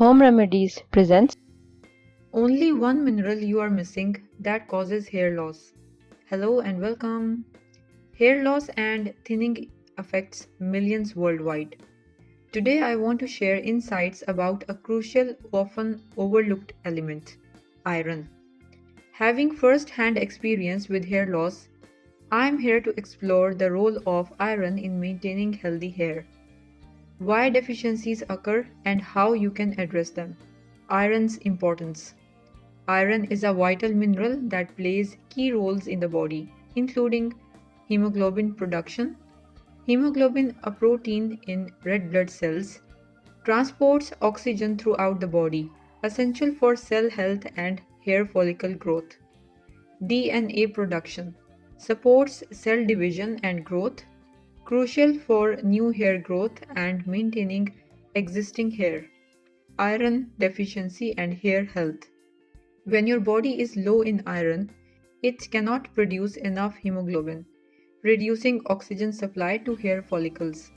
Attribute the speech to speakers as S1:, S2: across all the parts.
S1: Home Remedies presents
S2: Only one mineral you are missing that causes hair loss. Hello and welcome. Hair loss and thinning affects millions worldwide. Today I want to share insights about a crucial, often overlooked element iron. Having first hand experience with hair loss, I am here to explore the role of iron in maintaining healthy hair, why deficiencies occur, and how you can address them. Iron's importance. Iron is a vital mineral that plays key roles in the body, including hemoglobin production. Hemoglobin, a protein in red blood cells, transports oxygen throughout the body, essential for cell health and hair follicle growth. DNA production supports cell division and growth, crucial for new hair growth and maintaining existing hair. Iron deficiency and hair health. When your body is low in iron, it cannot produce enough hemoglobin, reducing oxygen supply to hair follicles,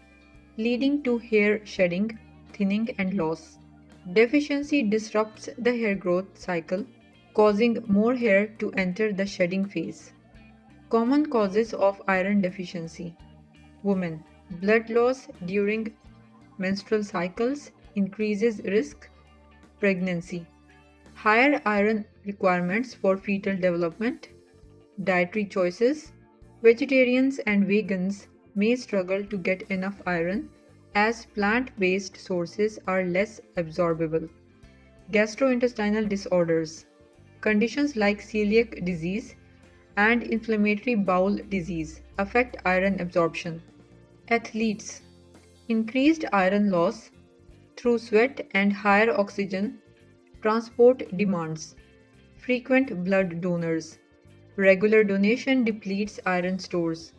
S2: leading to hair shedding, thinning, and loss. Deficiency disrupts the hair growth cycle, causing more hair to enter the shedding phase. Common causes of iron deficiency: women, blood loss during menstrual cycles increases risk, pregnancy, higher iron requirements for fetal development, dietary choices. Vegetarians and vegans may struggle to get enough iron as plant based sources are less absorbable. Gastrointestinal disorders. Conditions like celiac disease and inflammatory bowel disease affect iron absorption. Athletes. Increased iron loss through sweat and higher oxygen transport demands. Frequent blood donors. Regular donation depletes iron stores.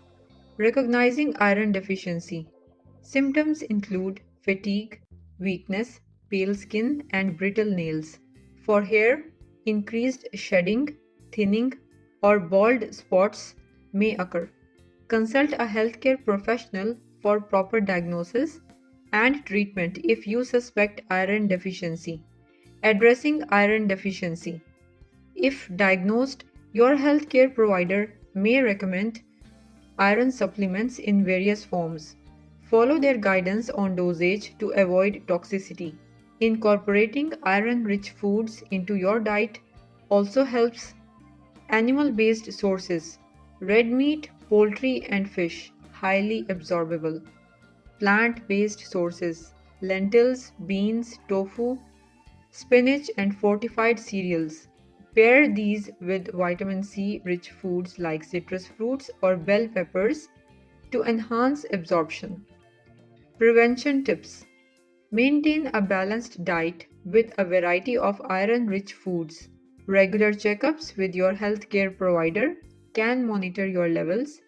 S2: Recognizing iron deficiency. Symptoms include fatigue, weakness, pale skin, and brittle nails. For hair, increased shedding, thinning, or bald spots may occur. Consult a healthcare professional for proper diagnosis and treatment if you suspect iron deficiency. Addressing iron deficiency. If diagnosed, your healthcare provider may recommend iron supplements in various forms. Follow their guidance on dosage to avoid toxicity. Incorporating iron rich foods into your diet also helps. Animal based sources: red meat, poultry, and fish, highly absorbable. Plant based sources: lentils, beans, tofu, spinach, and fortified cereals. Pair these with vitamin C rich foods like citrus fruits or bell peppers to enhance absorption. Prevention tips: maintain a balanced diet with a variety of iron rich foods. Regular checkups with your healthcare provider can monitor your levels.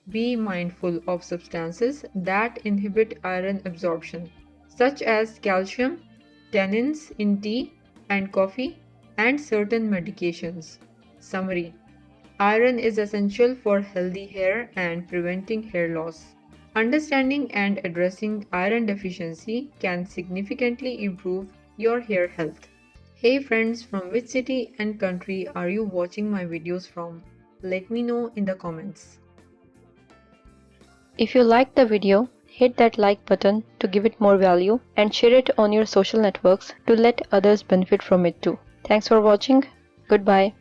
S2: Be mindful of substances that inhibit iron absorption, such as calcium, tannins in tea and coffee, and certain medications. Summary: iron is essential for healthy hair and preventing hair loss. Understanding and addressing iron deficiency can significantly improve your hair health. Hey friends, from which city and country are you watching my videos from? Let me know in the comments.
S1: If you liked the video, hit that like button to give it more value and share it on your social networks to let others benefit from it too. Thanks for watching. Goodbye.